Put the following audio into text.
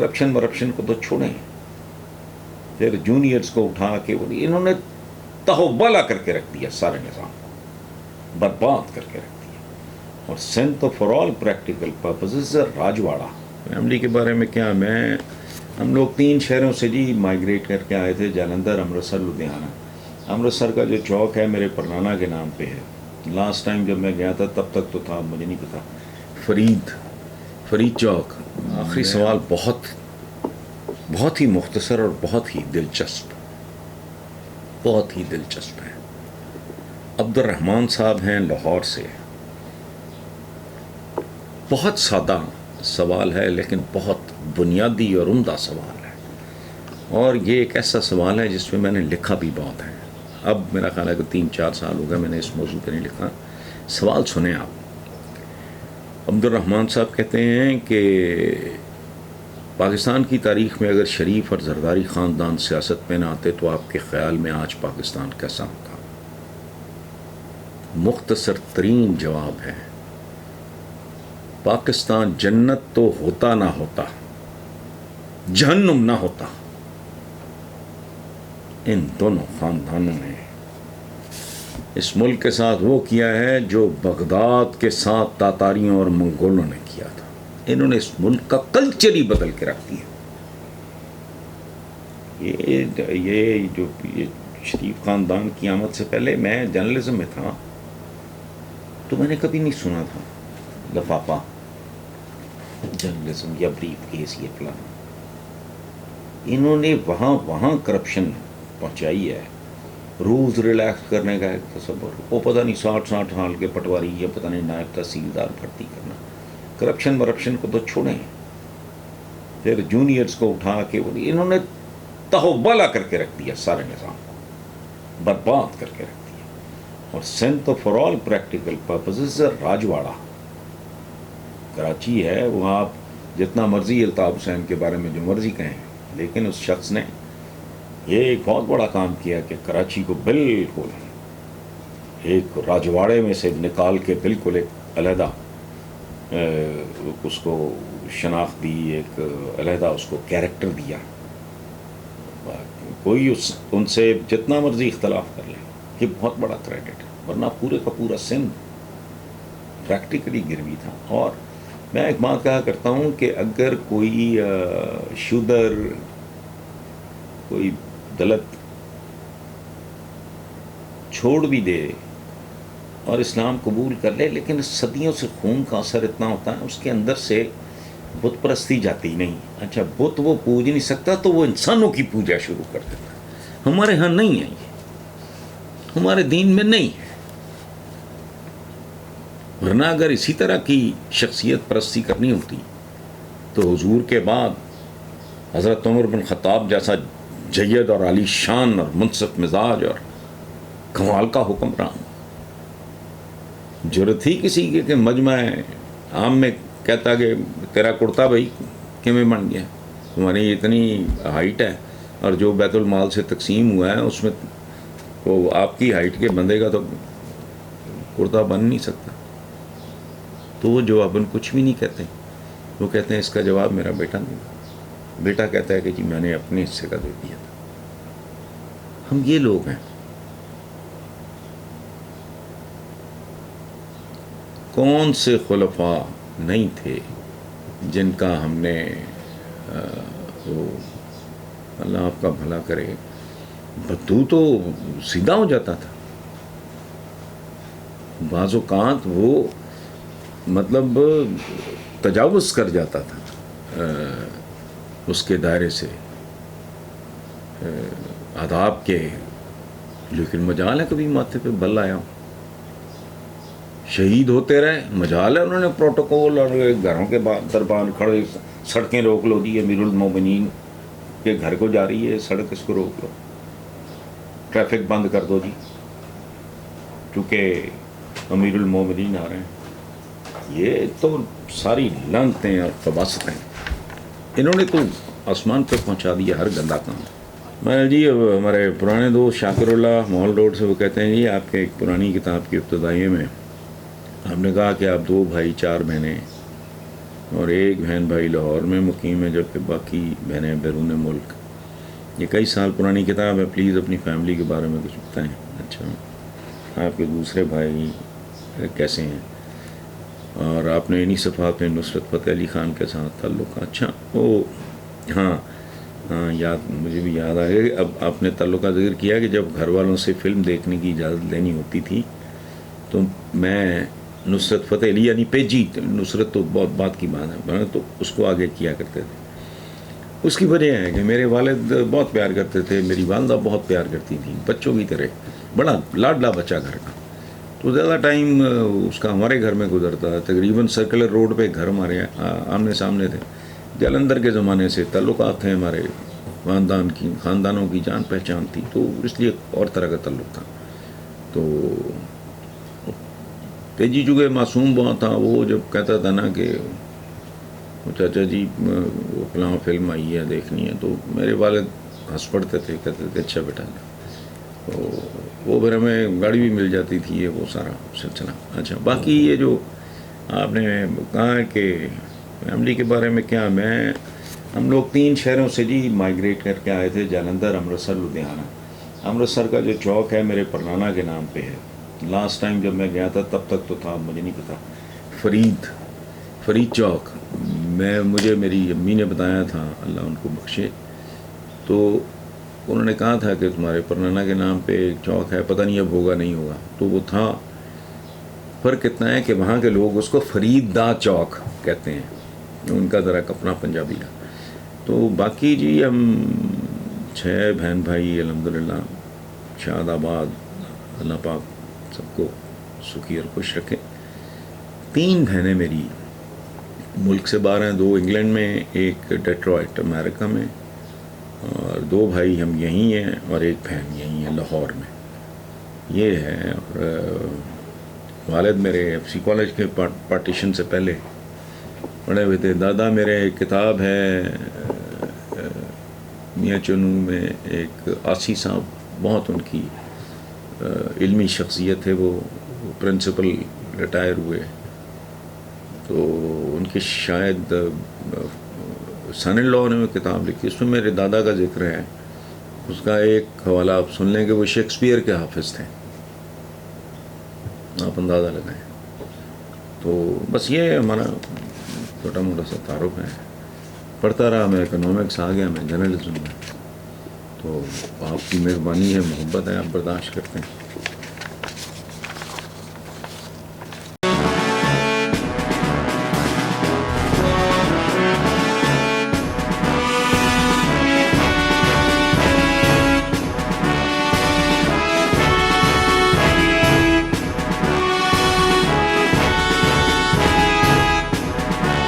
Corruption ورپشن کو تو چھوڑیں، پھر جونیئرز کو اٹھا کے انہوں نے تہوبالا کر کے رکھ دیا، سارے نظام برباد کر کے رکھ دیا. اور سندھ تو فار آل پریکٹیکل پرپزز راجواڑا. فیملی کے بارے میں کیا، ہم لوگ 3 شہروں سے جی مائیگریٹ کر کے آئے تھے، جالندھر، امرتسر، لدھیانہ. امرتسر کا جو چوک ہے میرے پرنانا کے نام پہ ہے. لاسٹ ٹائم جب میں گیا تھا تب تک تو تھا، مجھے نہیں پتا. فرید چوک. آخری سوال بہت ہی مختصر اور بہت ہی دلچسپ ہے. عبد الرحمان صاحب ہیں لاہور سے. بہت سادہ سوال ہے لیکن بہت بنیادی اور عمدہ سوال ہے، اور یہ ایک ایسا سوال ہے جس میں میں نے لکھا بھی بہت ہے. اب میرا خیال ہے کہ 3-4 سال ہو گئے میں نے اس موضوع پہ نہیں لکھا. سوال سنیں آپ. عبد الرحمان صاحب کہتے ہیں کہ پاکستان کی تاریخ میں اگر شریف اور زرداری خاندان سیاست میں نہ آتے تو آپ کے خیال میں آج پاکستان کیسا ہوتا؟ مختصر ترین جواب ہے، پاکستان جنت تو ہوتا نہ ہوتا، جہنم نہ ہوتا. ان دونوں خاندانوں نے اس ملک کے ساتھ وہ کیا ہے جو بغداد کے ساتھ تاتاریوں اور منگولوں نے کیا تھا. انہوں نے اس ملک کا کلچر ہی بدل کے رکھ دیا. یہ شریف خاندان کی آمد سے پہلے میں جرنلزم میں تھا تو میں نے کبھی نہیں سنا تھا لفافہ جرنلزم یا بریف کیس یہ فلاں. انہوں نے وہاں کرپشن پہنچائی ہے. رولز ریلیکس کرنے کا ایک تصور، وہ پتہ نہیں 60 سال کے پٹواری یا پتہ نہیں نائب تحصیلدار بھرتی کرنا. کرپشن ورپشن کو تو چھوڑیں، پھر جونیئرز کو اٹھا کے انہوں نے تہوبالا کر کے رکھ دیا، سارے نظام برباد کر کے رکھ دیا. اور سندھ تو فار آل پریکٹیکل پرپزز راجواڑا. کراچی ہے، وہاں آپ جتنا مرضی الطاف حسین کے بارے میں جو مرضی کہیں، لیکن اس شخص نے یہ ایک بہت بڑا کام کیا کہ کراچی کو بالکل ایک راجواڑے میں سے نکال کے بالکل ایک علیحدہ اس کو شناخت دی، ایک علیحدہ اس کو کیریکٹر دیا. کوئی ان سے جتنا مرضی اختلاف کر لے، یہ بہت بڑا کریڈٹ ہے، ورنہ پورے کا پورا سندھ پریکٹیکلی گروی تھا. اور میں ایک بات کہا کرتا ہوں کہ اگر کوئی شودر، کوئی دلت چھوڑ بھی دے اور اسلام قبول کر لے، لیکن صدیوں سے خون کا اثر اتنا ہوتا ہے اس کے اندر سے بت پرستی جاتی نہیں. اچھا بت وہ پوج نہیں سکتا تو وہ انسانوں کی پوجا شروع کر دیتا ہے. ہمارے ہاں نہیں ہے، یہ ہمارے دین میں نہیں ہے. ورنہ اگر اسی طرح کی شخصیت پرستی کرنی ہوتی تو حضور کے بعد حضرت عمر بن خطاب جیسا جید اور عالی شان اور منصف مزاج اور کمال کا حکمران جرت ہی کسی کی کہ مجمع عام میں کہتا کہ تیرا کرتا بھائی کیویں بن گیا، تمہاری اتنی ہائٹ ہے اور جو بیت المال سے تقسیم ہوا ہے اس میں وہ آپ کی ہائٹ کے بندے کا تو کرتا بن نہیں سکتا. تو وہ جواباً کچھ بھی نہیں کہتے، وہ کہتے ہیں اس کا جواب میرا بیٹا دے گا. بیٹا کہتا ہے کہ جی میں نے اپنے حصے کا دے دیا تھا. ہم یہ لوگ ہیں. کون سے خلفاء نہیں تھے جن کا ہم نے وہ اللہ آپ کا بھلا کرے، بدو تو سیدھا ہو جاتا تھا. بعض اوقات وہ مطلب تجاوز کر جاتا تھا اس کے دائرے سے آداب کے، لیکن مجال ہے کبھی ماتھے پہ بل آیا ہوں. شہید ہوتے رہے، مجال ہے انہوں نے پروٹوکول اور گھروں کے دربان کھڑے سڑکیں روک لو جی، امیر المومنین کے گھر کو جا رہی ہے سڑک، اس کو روک لو، ٹریفک بند کر دو جی کیونکہ امیر المومنین آ رہے ہیں. یہ تو ساری لعنتیں اور خباثتیں انہوں نے تو آسمان پہ پہنچا دیا ہر گندا کام. میں جی ہمارے پرانے دوست شاکر اللہ ماحول روڈ سے وہ کہتے ہیں جی آپ کے ایک پرانی کتاب کی ابتدائی میں ہم نے کہا کہ آپ 2 بھائی 4 بہنیں اور ایک بہن بھائی لاہور میں مقیم ہے، جبکہ باقی بہنیں بیرون ملک۔ یہ کئی سال پرانی کتاب ہے، پلیز اپنی فیملی کے بارے میں کچھ بتائیں۔ اچھا، آپ کے دوسرے بھائی کیسے ہیں؟ اور آپ نے انہی صفحات میں نصرت فتح علی خان کے ساتھ تعلق؟ اچھا، وہ ہاں ہاں، یاد مجھے بھی یاد آ گیا۔ اب آپ نے تعلق کا ذکر کیا کہ جب گھر والوں سے فلم دیکھنے کی اجازت لینی ہوتی تھی تو میں نصرت فتح علی یعنی پیجی، نصرت تو بہت بات کی بات ہے، تو اس کو آگے کیا کرتے تھے۔ اس کی وجہ ہے کہ میرے والد بہت پیار کرتے تھے، میری والدہ بہت پیار کرتی تھی، بچوں کی طرح، بڑا لاڈلا بچہ گھر کا، تو زیادہ ٹائم اس کا ہمارے گھر میں گزرتا ہے۔ تقریباً سرکلر روڈ پہ گھر ہمارے آمنے سامنے تھے، جلندھر کے زمانے سے تعلقات تھے ہمارے، خاندانوں کی جان پہچان تھی، تو اس لیے اور طرح کا تعلق تھا۔ تو تیجی چونکہ معصوم بہت تھا، وہ جب کہتا تھا نا کہ چاچا جی وہ فلاں فلم آئی ہے دیکھنی ہے، تو میرے والد ہنس پڑتے تھے، کہتے تھے اچھا بیٹا جا، تو وہ پھر ہمیں گاڑی بھی مل جاتی تھی، یہ وہ سارا سلسلہ۔ اچھا، باقی یہ جو آپ نے کہا کہ فیملی کے بارے میں، کیا ہم لوگ 3 شہروں سے جی مائیگریٹ کر کے آئے تھے، جالندھر، امرتسر، لدھیانہ۔ امرتسر کا جو چوک ہے میرے پرنانا کے نام پہ ہے، لاسٹ ٹائم جب میں گیا تھا تب تک تو تھا، مجھے نہیں پتا، فرید چوک، مجھے میری امی نے بتایا تھا، اللہ ان کو بخشے، تو انہوں نے کہا تھا کہ تمہارے پرنانا کے نام پہ ایک چوک ہے، پتہ نہیں اب ہوگا نہیں ہوگا، تو وہ تھا۔ فرق اتنا ہے کہ وہاں کے لوگ اس کو فرید دا چوک کہتے ہیں، ان کا ذرا اپنا پنجابی کا۔ تو باقی جی ہم 6 بہن بھائی الحمدللہ، شاد آباد، اللہ پاک سب کو سکھی اور خوش رکھے۔ 3 بہنیں میری ملک سے باہر ہیں، 2 انگلینڈ میں، ایک ڈیٹرائٹ امریکہ میں، اور 2 بھائی ہم یہیں ہیں، اور ایک بہن یہیں ہے لاہور میں، یہ ہے۔ اور والد میرے ایف سی کالج کے پارٹیشن سے پہلے پڑھے ہوئے تھے۔ دادا میرے، ایک کتاب ہے میاں چنو میں، ایک آسی صاحب، بہت ان کی علمی شخصیت ہے، وہ پرنسپل ریٹائر ہوئے، تو ان کے شاید سن ان لاء نے وہ کتاب لکھی، اس میں میرے دادا کا ذکر ہے۔ اس کا ایک حوالہ آپ سن لیں کہ وہ شیکسپیئر کے حافظ تھے، آپ اندازہ لگائیں۔ تو بس یہ ہمارا چھوٹا موٹا سا تعارف ہے، پڑھتا رہا میں، اکنامکس آ گیا میں جرنلزم میں، تو آپ کی مہربانی ہے، محبت ہے، آپ برداشت کرتے ہیں۔